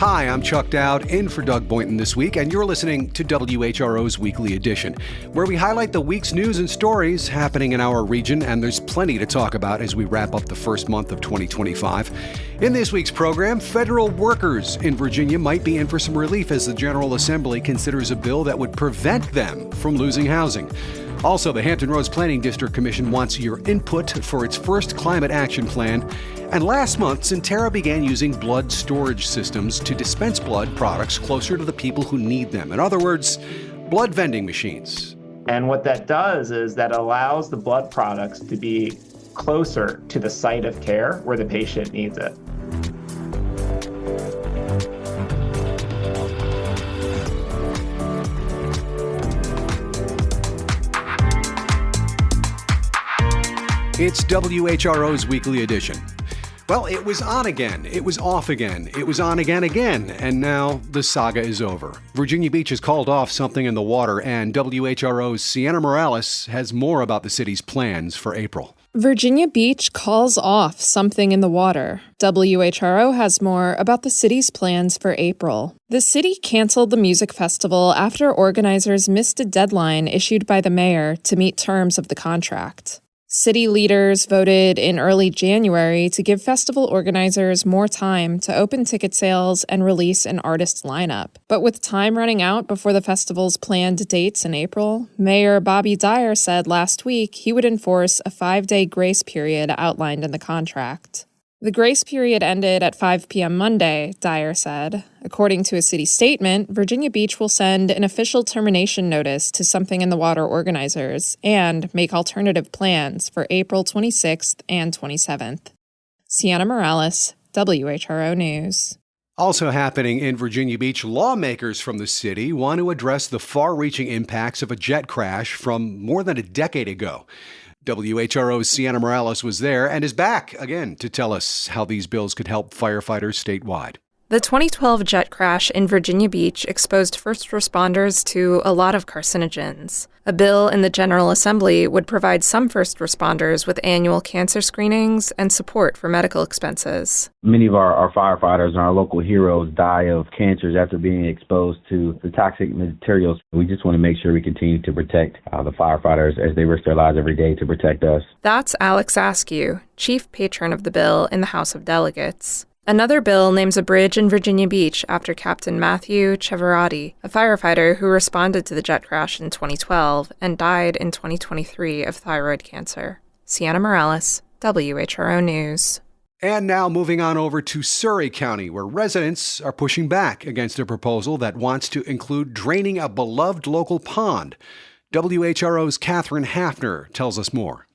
Hi, I'm Chuck Dowd, in for Doug Boynton this week, and you're listening to WHRO's Weekly Edition, where we highlight the week's news and stories happening in our region, and there's plenty to talk about as we wrap up the first month of 2025. In this week's program, federal workers in Virginia might be in for some relief as the General Assembly considers a bill that would prevent them from losing housing. Also, the Hampton Roads Planning District Commission wants your input for its first climate action plan. And last month, Sentara began using blood storage systems to dispense blood products closer to the people who need them. In other words, blood vending machines. And what that does is that allows the blood products to be closer to the site of care where the patient needs it. It's WHRO's Weekly Edition. Well, it was on again, it was off again, it was on again, and now the saga is over. Virginia Beach has called off something in the water, and WHRO's Sienna Morales has more about the city's plans for April. Virginia Beach calls off something in the water. WHRO has more about the city's plans for April. The city canceled the music festival after organizers missed a deadline issued by the mayor to meet terms of the contract. City leaders voted in early January to give festival organizers more time to open ticket sales and release an artist lineup. But with time running out before the festival's planned dates in April, Mayor Bobby Dyer said last week he would enforce a 5-day grace period outlined in the contract. The grace period ended at 5 p.m. Monday, Dyer said. According to a city statement, Virginia Beach will send an official termination notice to Something in the Water organizers and make alternative plans for April 26th and 27th. Sienna Morales, WHRO News. Also happening in Virginia Beach, lawmakers from the city want to address the far-reaching impacts of a jet crash from more than a decade ago. WHRO's Sienna Morales was there and is back again to tell us how these bills could help firefighters statewide. The 2012 jet crash in Virginia Beach exposed first responders to a lot of carcinogens. A bill in the General Assembly would provide some first responders with annual cancer screenings and support for medical expenses. Many of our firefighters and our local heroes die of cancers after being exposed to the toxic materials. We just want to make sure we continue to protect the firefighters as they risk their lives every day to protect us. That's Alex Askew, chief patron of the bill in the House of Delegates. Another bill names a bridge in Virginia Beach after Captain Matthew Cheverati, a firefighter who responded to the jet crash in 2012 and died in 2023 of thyroid cancer. Sienna Morales, WHRO News. And now moving on over to Surrey County, where residents are pushing back against a proposal that wants to include draining a beloved local pond. WHRO's Catherine Hafner tells us more.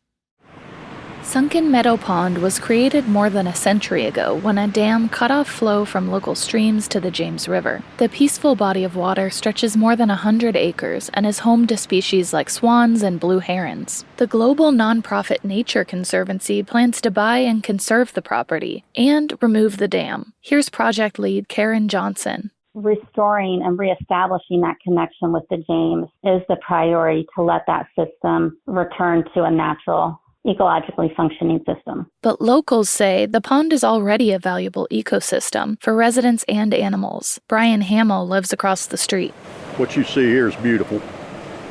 Sunken Meadow Pond was created more than a century ago when a dam cut off flow from local streams to the James River. The peaceful body of water stretches more than 100 acres and is home to species like swans and blue herons. The global nonprofit Nature Conservancy plans to buy and conserve the property and remove the dam. Here's project lead Karen Johnson. Restoring and reestablishing that connection with the James is the priority to let that system return to a natural, ecologically functioning system. But locals say the pond is already a valuable ecosystem for residents and animals. Brian Hamill lives across the street. What you see here is beautiful.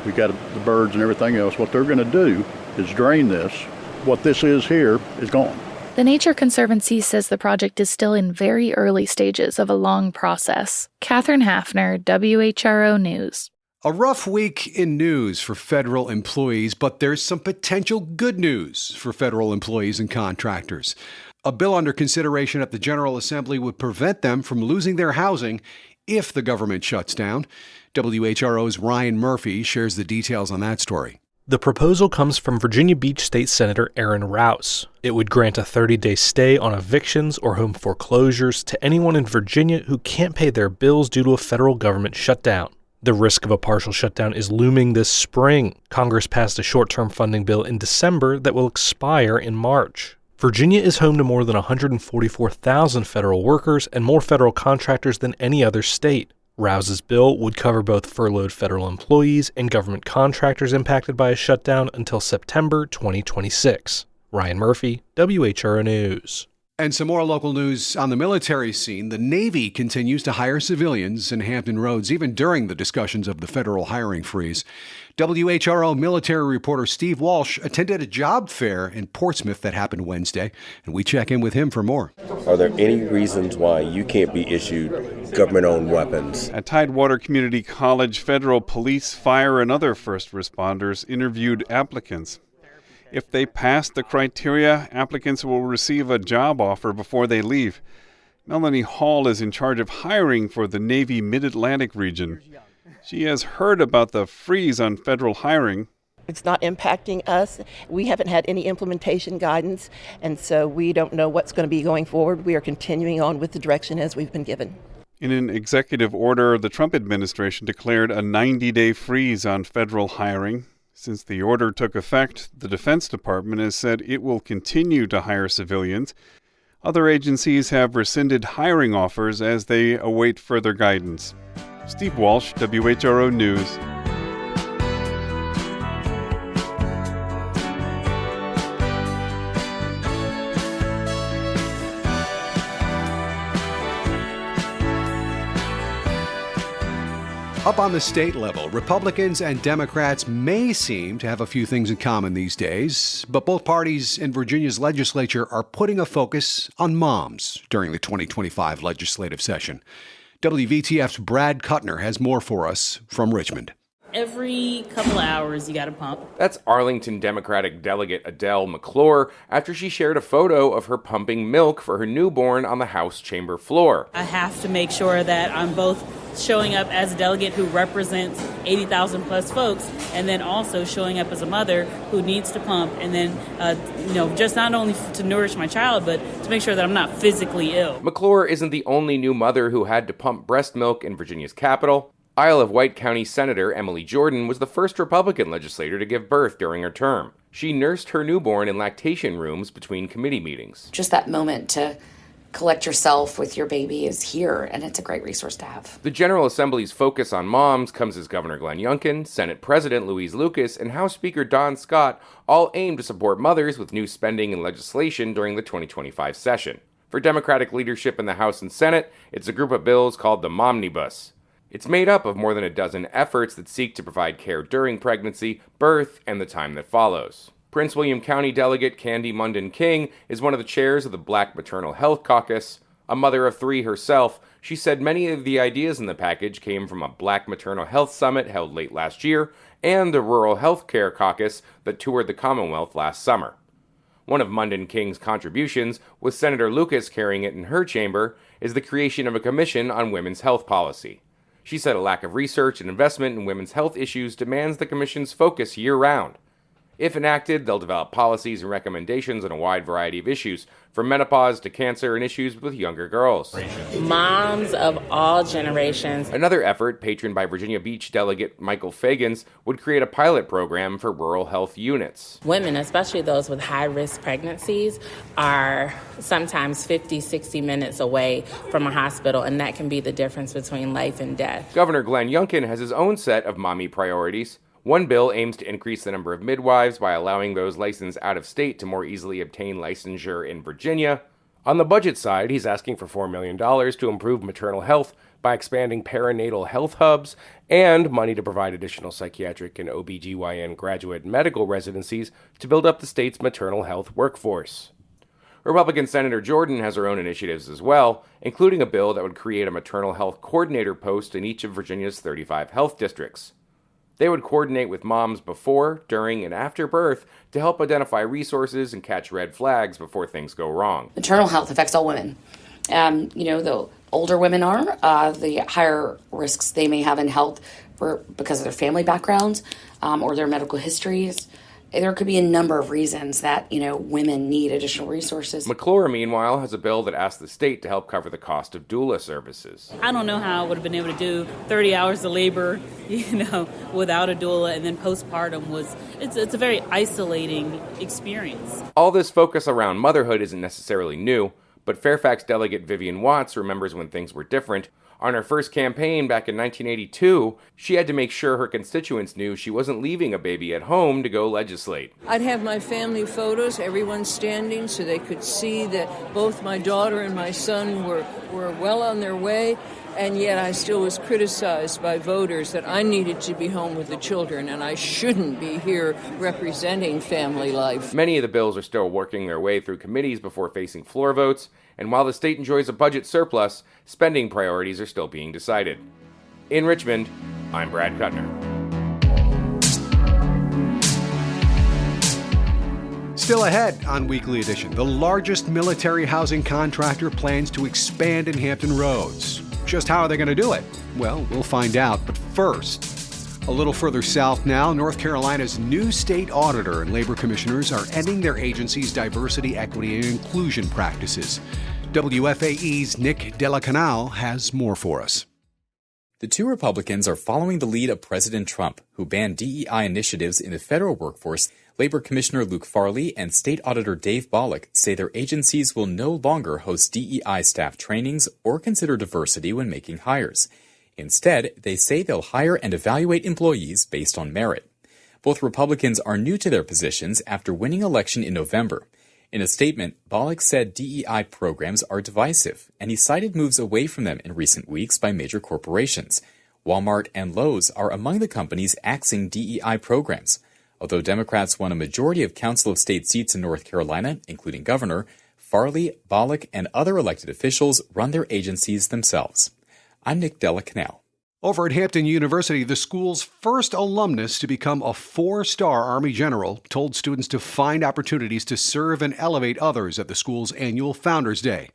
We got the birds and everything else. What they're going to do is drain this. What this is here is gone. The Nature Conservancy says the project is still in very early stages of a long process. Catherine Hafner, WHRO News. A rough week in news for federal employees, but there's some potential good news for federal employees and contractors. A bill under consideration at the General Assembly would prevent them from losing their housing if the government shuts down. WHRO's Ryan Murphy shares the details on that story. The proposal comes from Virginia Beach State Senator Aaron Rouse. It would grant a 30-day stay on evictions or home foreclosures to anyone in Virginia who can't pay their bills due to a federal government shutdown. The risk of a partial shutdown is looming this spring. Congress passed a short-term funding bill in December that will expire in March. Virginia is home to more than 144,000 federal workers and more federal contractors than any other state. Rouse's bill would cover both furloughed federal employees and government contractors impacted by a shutdown until September 2026. Ryan Murphy, WHRO News. And some more local news on the military scene. The Navy continues to hire civilians in Hampton Roads, even during the discussions of the federal hiring freeze. WHRO military reporter Steve Walsh attended a job fair in Portsmouth that happened Wednesday, and we check in with him for more. Are there any reasons why you can't be issued government-owned weapons? At Tidewater Community College, federal police, fire, and other first responders interviewed applicants. If they pass the criteria, applicants will receive a job offer before they leave. Melanie Hall is in charge of hiring for the Navy Mid-Atlantic region. She has heard about the freeze on federal hiring. It's not impacting us. We haven't had any implementation guidance, and so we don't know what's going to be going forward. We are continuing on with the direction as we've been given. In an executive order, the Trump administration declared a 90-day freeze on federal hiring. Since the order took effect, the Defense Department has said it will continue to hire civilians. Other agencies have rescinded hiring offers as they await further guidance. Steve Walsh, WHRO News. Up on the state level, Republicans and Democrats may seem to have a few things in common these days, but both parties in Virginia's legislature are putting a focus on moms during the 2025 legislative session. WVTF's Brad Kuttner has more for us from Richmond. Every couple of hours, you got to pump. That's Arlington Democratic Delegate Adele McClure after she shared a photo of her pumping milk for her newborn on the House chamber floor. I have to make sure that I'm both showing up as a delegate who represents 80,000 plus folks, and then also showing up as a mother who needs to pump, and then, just not only to nourish my child, but to make sure that I'm not physically ill. McClure isn't the only new mother who had to pump breast milk in Virginia's capital. Isle of Wight County Senator Emily Jordan was the first Republican legislator to give birth during her term. She nursed her newborn in lactation rooms between committee meetings. Just that moment to collect yourself with your baby is here, and it's a great resource to have. The General Assembly's focus on moms comes as Governor Glenn Youngkin, Senate President Louise Lucas, and House Speaker Don Scott all aim to support mothers with new spending and legislation during the 2025 session. For Democratic leadership in the House and Senate, it's a group of bills called the Momnibus. It's made up of more than a dozen efforts that seek to provide care during pregnancy, birth, and the time that follows. Prince William County Delegate Candy Munden King is one of the chairs of the Black Maternal Health Caucus. A mother of three herself, she said many of the ideas in the package came from a Black Maternal Health Summit held late last year and the Rural Health Care Caucus that toured the Commonwealth last summer. One of Munden King's contributions, with Senator Lucas carrying it in her chamber, is the creation of a commission on women's health policy. She said a lack of research and investment in women's health issues demands the commission's focus year-round. If enacted, they'll develop policies and recommendations on a wide variety of issues, from menopause to cancer and issues with younger girls. Moms of all generations. Another effort, patroned by Virginia Beach Delegate Michael Fagans, would create a pilot program for rural health units. Women, especially those with high-risk pregnancies, are sometimes 50, 60 minutes away from a hospital, and that can be the difference between life and death. Governor Glenn Youngkin has his own set of mommy priorities. One bill aims to increase the number of midwives by allowing those licensed out of state to more easily obtain licensure in Virginia. On the budget side, he's asking for $4 million to improve maternal health by expanding perinatal health hubs and money to provide additional psychiatric and OBGYN graduate medical residencies to build up the state's maternal health workforce. Republican Senator Jordan has her own initiatives as well, including a bill that would create a maternal health coordinator post in each of Virginia's 35 health districts. They would coordinate with moms before, during, and after birth to help identify resources and catch red flags before things go wrong. Maternal health affects all women. The older women are, the higher risks they may have in health because of their family backgrounds or their medical histories. There could be a number of reasons that, women need additional resources. McClure, meanwhile, has a bill that asks the state to help cover the cost of doula services. I don't know how I would have been able to do 30 hours of labor, without a doula, and then postpartum it's a very isolating experience. All this focus around motherhood isn't necessarily new, but Fairfax Delegate Vivian Watts remembers when things were different. On her first campaign back in 1982, she had to make sure her constituents knew she wasn't leaving a baby at home to go legislate. I'd have my family photos, everyone standing, so they could see that both my daughter and my son were well on their way, and yet I still was criticized by voters that I needed to be home with the children, and I shouldn't be here representing family life. Many of the bills are still working their way through committees before facing floor votes, and while the state enjoys a budget surplus, spending priorities are still being decided. In Richmond, I'm Brad Kuttner. Still ahead on Weekly Edition, the largest military housing contractor plans to expand in Hampton Roads. Just how are they going to do it? Well, we'll find out. But first, a little further south now, North Carolina's new state auditor and labor commissioners are ending their agency's diversity, equity, and inclusion practices. WFAE's Nick Delacanal has more for us. The two Republicans are following the lead of President Trump, who banned DEI initiatives in the federal workforce. Labor Commissioner Luke Farley and State Auditor Dave Bollock say their agencies will no longer host DEI staff trainings or consider diversity when making hires. Instead, they say they'll hire and evaluate employees based on merit. Both Republicans are new to their positions after winning election in November. In a statement, Bollock said DEI programs are divisive, and he cited moves away from them in recent weeks by major corporations. Walmart and Lowe's are among the companies axing DEI programs. Although Democrats won a majority of Council of State seats in North Carolina, including governor, Farley, Bollock, and other elected officials run their agencies themselves. I'm Nick Delacanal. Over at Hampton University, the school's first alumnus to become a 4-star Army general told students to find opportunities to serve and elevate others at the school's annual Founders Day.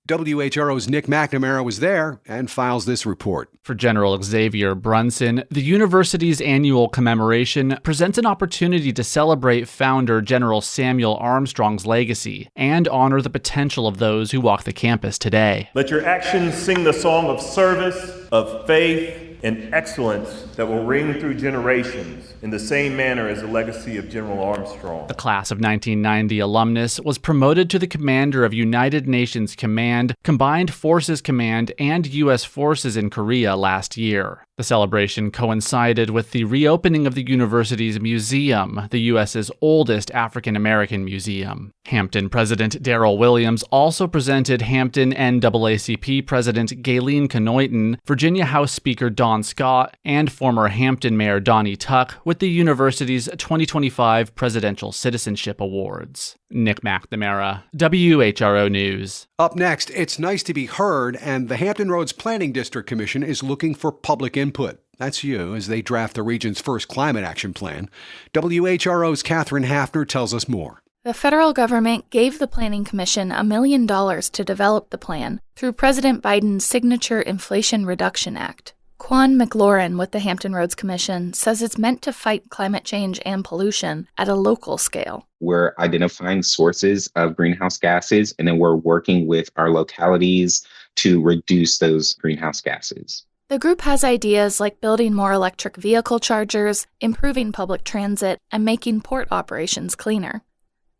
WHRO's Nick McNamara was there and files this report. For General Xavier Brunson, the university's annual commemoration presents an opportunity to celebrate founder General Samuel Armstrong's legacy and honor the potential of those who walk the campus today. Let your actions sing the song of service, of faith, and excellence that will ring through generations in the same manner as the legacy of General Armstrong. The class of 1990 alumnus was promoted to the commander of United Nations Command, Combined Forces Command, and U.S. Forces in Korea last year. The celebration coincided with the reopening of the university's museum, the U.S.'s oldest African-American museum. Hampton President Darrell Williams also presented Hampton NAACP President Gayleen Knoyton, Virginia House Speaker Don Scott, and former Hampton Mayor Donnie Tuck with the university's 2025 Presidential Citizenship Awards. Nick McNamara, WHRO News. Up next, it's nice to be heard, and the Hampton Roads Planning District Commission is looking for public input. That's you, as they draft the region's first climate action plan. WHRO's Catherine Hafner tells us more. The federal government gave the Planning Commission $1 million to develop the plan through President Biden's signature Inflation Reduction Act. Quan McLaurin with the Hampton Roads Commission says it's meant to fight climate change and pollution at a local scale. We're identifying sources of greenhouse gases, and then we're working with our localities to reduce those greenhouse gases. The group has ideas like building more electric vehicle chargers, improving public transit, and making port operations cleaner.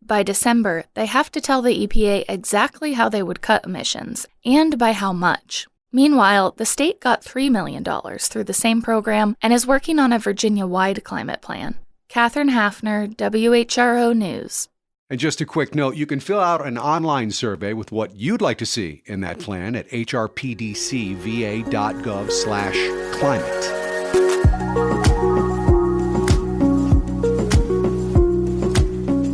By December, they have to tell the EPA exactly how they would cut emissions, and by how much. Meanwhile, the state got $3 million through the same program and is working on a Virginia-wide climate plan. Catherine Hafner, WHRO News. And just a quick note, you can fill out an online survey with what you'd like to see in that plan at hrpdcva.gov/climate.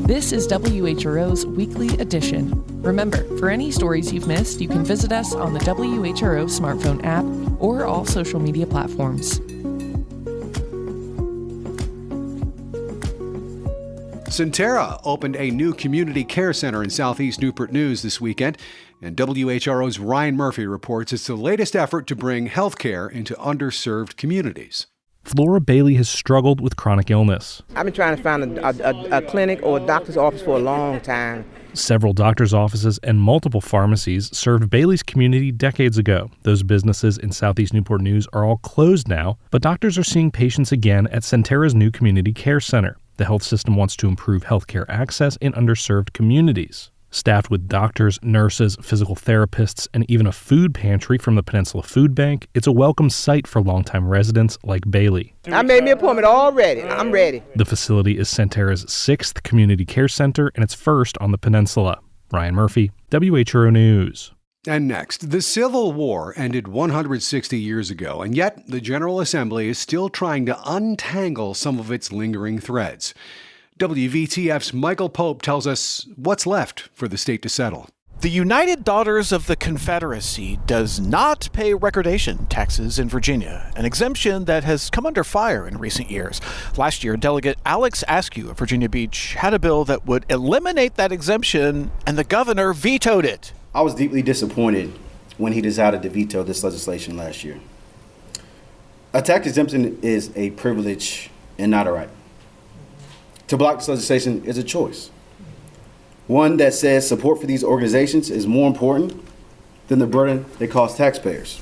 This is WHRO's Weekly Edition. Remember, for any stories you've missed, you can visit us on the WHRO smartphone app or all social media platforms. Sentara opened a new community care center in Southeast Newport News this weekend, and WHRO's Ryan Murphy reports it's the latest effort to bring health care into underserved communities. Flora Bailey has struggled with chronic illness. I've been trying to find a clinic or a doctor's office for a long time. Several doctor's offices and multiple pharmacies served Bailey's community decades ago. Those businesses in Southeast Newport News are all closed now, but doctors are seeing patients again at Sentara's new community care center. The health system wants to improve healthcare access in underserved communities. Staffed with doctors, nurses, physical therapists, and even a food pantry from the Peninsula Food Bank, it's a welcome sight for longtime residents like Bailey. I made me an appointment already. I'm ready. The facility is Sentara's 6th community care center, and it's first on the peninsula. Ryan Murphy, WHRO News. And next, the Civil War ended 160 years ago, and yet the General Assembly is still trying to untangle some of its lingering threads. WVTF's Michael Pope tells us what's left for the state to settle. The United Daughters of the Confederacy does not pay recordation taxes in Virginia, an exemption that has come under fire in recent years. Last year, Delegate Alex Askew of Virginia Beach had a bill that would eliminate that exemption, and the governor vetoed it. I was deeply disappointed when he decided to veto this legislation last year. A tax exemption is a privilege and not a right. To block this legislation is a choice. One that says support for these organizations is more important than the burden they cause taxpayers.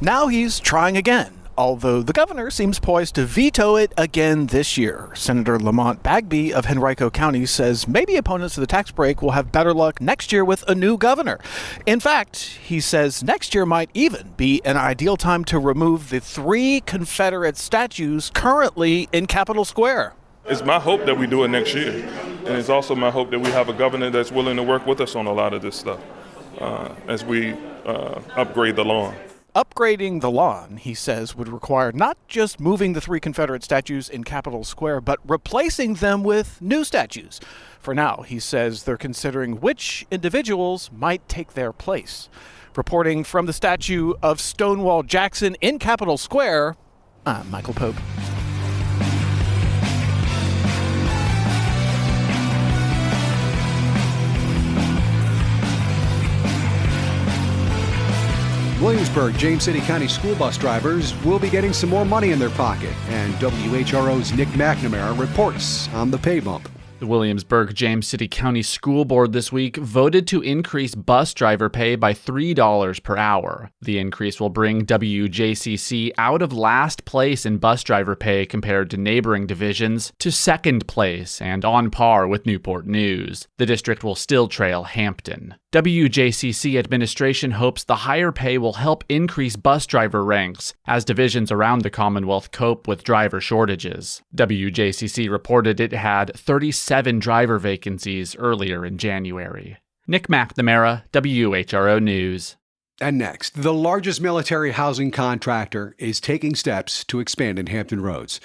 Now he's trying again, although the governor seems poised to veto it again this year. Senator Lamont Bagby of Henrico County says maybe opponents of the tax break will have better luck next year with a new governor. In fact, he says next year might even be an ideal time to remove the 3 Confederate statues currently in Capitol Square. It's my hope that we do it next year. And it's also my hope that we have a governor that's willing to work with us on a lot of this stuff as we upgrade the lawn. Upgrading the lawn, he says, would require not just moving the 3 Confederate statues in Capitol Square, but replacing them with new statues. For now, he says they're considering which individuals might take their place. Reporting from the statue of Stonewall Jackson in Capitol Square, I'm Michael Pope. Williamsburg, James City County school bus drivers will be getting some more money in their pocket, and WHRO's Nick McNamara reports on the pay bump. The Williamsburg James City County School Board this week voted to increase bus driver pay by $3 per hour. The increase will bring WJCC out of last place in bus driver pay compared to neighboring divisions to second place and on par with Newport News. The district will still trail Hampton. WJCC administration hopes the higher pay will help increase bus driver ranks as divisions around the Commonwealth cope with driver shortages. WJCC reported it had 37 driver vacancies earlier in January. Nick McNamara, WHRO News. And next, the largest military housing contractor is taking steps to expand in Hampton Roads.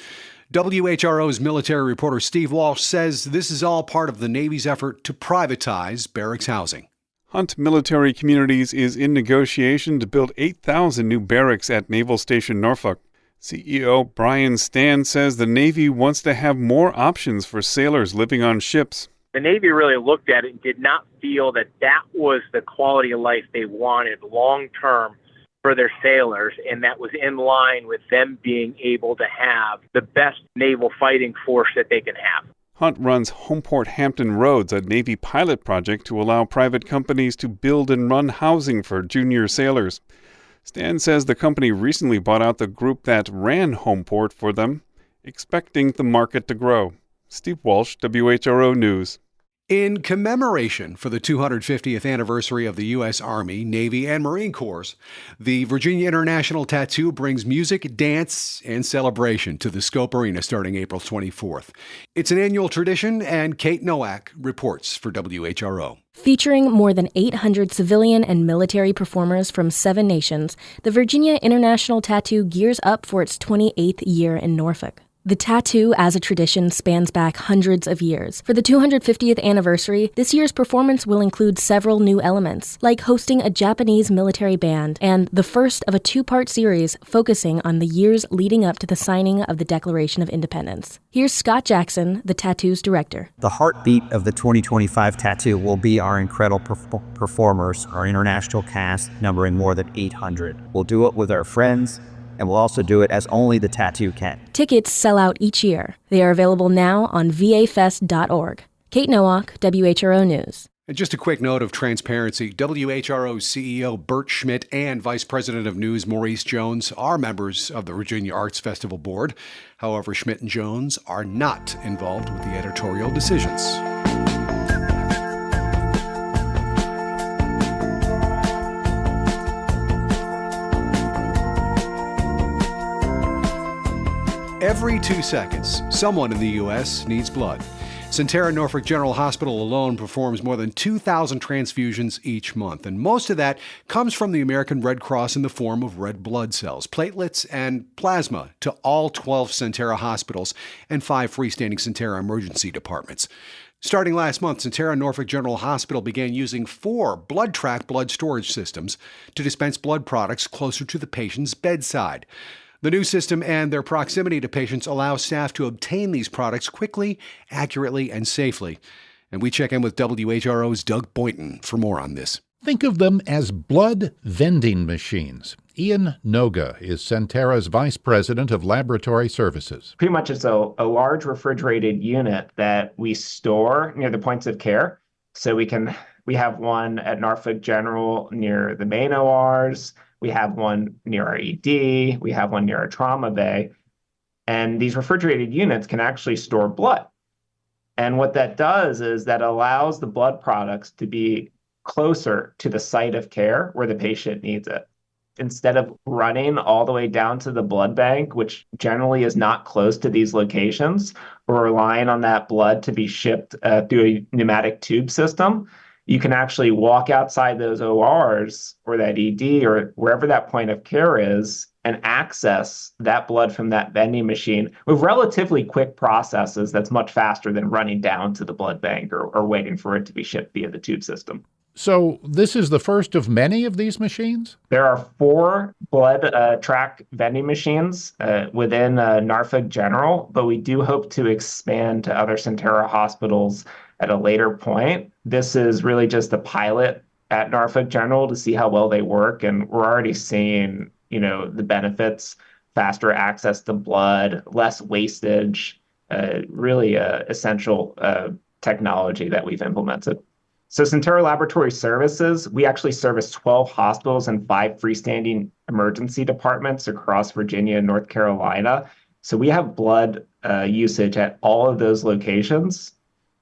WHRO's military reporter Steve Walsh says this is all part of the Navy's effort to privatize barracks housing. Hunt Military Communities is in negotiation to build 8,000 new barracks at Naval Station Norfolk. CEO Brian Stan says the Navy wants to have more options for sailors living on ships. The Navy really looked at it and did not feel that that was the quality of life they wanted long term for their sailors, and that was in line with them being able to have the best naval fighting force that they can have. Hunt runs Homeport Hampton Roads, a Navy pilot project to allow private companies to build and run housing for junior sailors. Stan says the company recently bought out the group that ran Homeport for them, expecting the market to grow. Steve Walsh, WHRO News. In commemoration for the 250th anniversary of the U.S. Army, Navy, and Marine Corps, the Virginia International Tattoo brings music, dance, and celebration to the Scope Arena starting April 24th. It's an annual tradition, and Kate Nowak reports for WHRO. Featuring more than 800 civilian and military performers from 7 nations, the Virginia International Tattoo gears up for its 28th year in Norfolk. The tattoo, as a tradition, spans back hundreds of years. For the 250th anniversary, this year's performance will include several new elements, like hosting a Japanese military band and the first of a 2-part series focusing on the years leading up to the signing of the Declaration of Independence. Here's Scott Jackson, the tattoo's director. The heartbeat of the 2025 tattoo will be our incredible performers, our international cast numbering more than 800. We'll do it with our friends, and we'll also do it as only the tattoo can. Tickets sell out each year. They are available now on vafest.org. Kate Nowak, WHRO News. And just a quick note of transparency, WHRO's CEO Bert Schmidt and Vice President of News Maurice Jones are members of the Virginia Arts Festival Board. However, Schmidt and Jones are not involved with the editorial decisions. Every 2 seconds, someone in the U.S. needs blood. Sentara Norfolk General Hospital alone performs more than 2,000 transfusions each month, and most of that comes from the American Red Cross in the form of red blood cells, platelets, and plasma to all 12 Sentara hospitals and 5 freestanding Sentara emergency departments. Starting last month, Sentara Norfolk General Hospital began using 4 BloodTrack blood storage systems to dispense blood products closer to the patient's bedside. The new system and their proximity to patients allow staff to obtain these products quickly, accurately, and safely. And we check in with WHRO's Doug Boynton for more on this. Think of them as blood vending machines. Ian Noga is Sentara's Vice President of Laboratory Services. Pretty much it's a large refrigerated unit that we store near the points of care. So we have one at Norfolk General near the main ORs. We have one near our ED. We have one near our trauma bay. And these refrigerated units can actually store blood. And what that does is that allows the blood products to be closer to the site of care where the patient needs it. Instead of running all the way down to the blood bank, which generally is not close to these locations, or relying on that blood to be shipped through a pneumatic tube system, you can actually walk outside those ORs or that ED or wherever that point of care is and access that blood from that vending machine with relatively quick processes that's much faster than running down to the blood bank or waiting for it to be shipped via the tube system. So this is the first of many of these machines? There are 4 BloodTrack vending machines within Norfolk General, but we do hope to expand to other Sentara hospitals at a later point. This is really just a pilot at Norfolk General to see how well they work, and we're already seeing, the benefits: faster access to blood, less wastage, really essential technology that we've implemented. So Sentara Laboratory Services, we actually service 12 hospitals and 5 freestanding emergency departments across Virginia and North Carolina. So we have blood usage at all of those locations.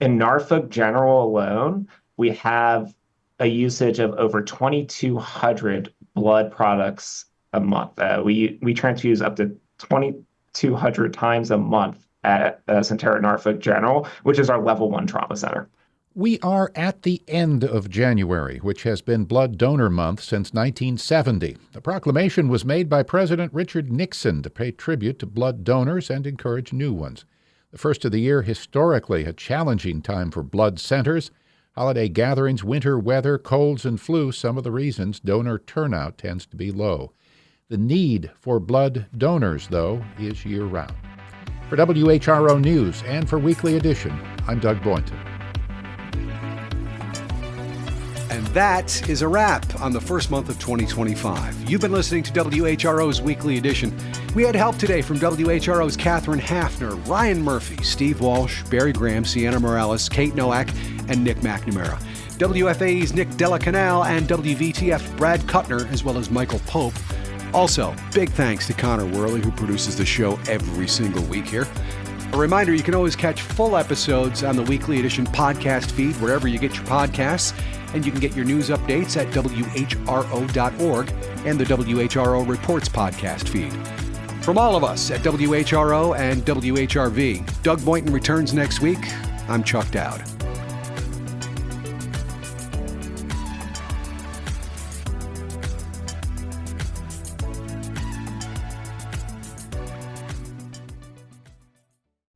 In Norfolk General alone, we have a usage of over 2,200 blood products a month. We transfuse up to 2,200 times a month at Sentara Norfolk General, which is our level 1 trauma center. We are at the end of January, which has been Blood Donor Month since 1970. The proclamation was made by President Richard Nixon to pay tribute to blood donors and encourage new ones. The first of the year, historically a challenging time for blood centers. Holiday gatherings, winter weather, colds, and flu, some of the reasons donor turnout tends to be low. The need for blood donors, though, is year-round. For WHRO News and for Weekly Edition, I'm Doug Boynton. And that is a wrap on the first month of 2025. You've been listening to WHRO's Weekly Edition. We had help today from WHRO's Catherine Hafner, Ryan Murphy, Steve Walsh, Barry Graham, Sienna Morales, Kate Nowak, and Nick McNamara. WFAE's Nick Delacanal and WVTF's Brad Kuttner, as well as Michael Pope. Also, big thanks to Connor Worley, who produces the show every single week here. A reminder, you can always catch full episodes on the Weekly Edition podcast feed wherever you get your podcasts, and you can get your news updates at WHRO.org and the WHRO Reports podcast feed. From all of us at WHRO and WHRV, Doug Boynton returns next week. I'm Chuck Dowd.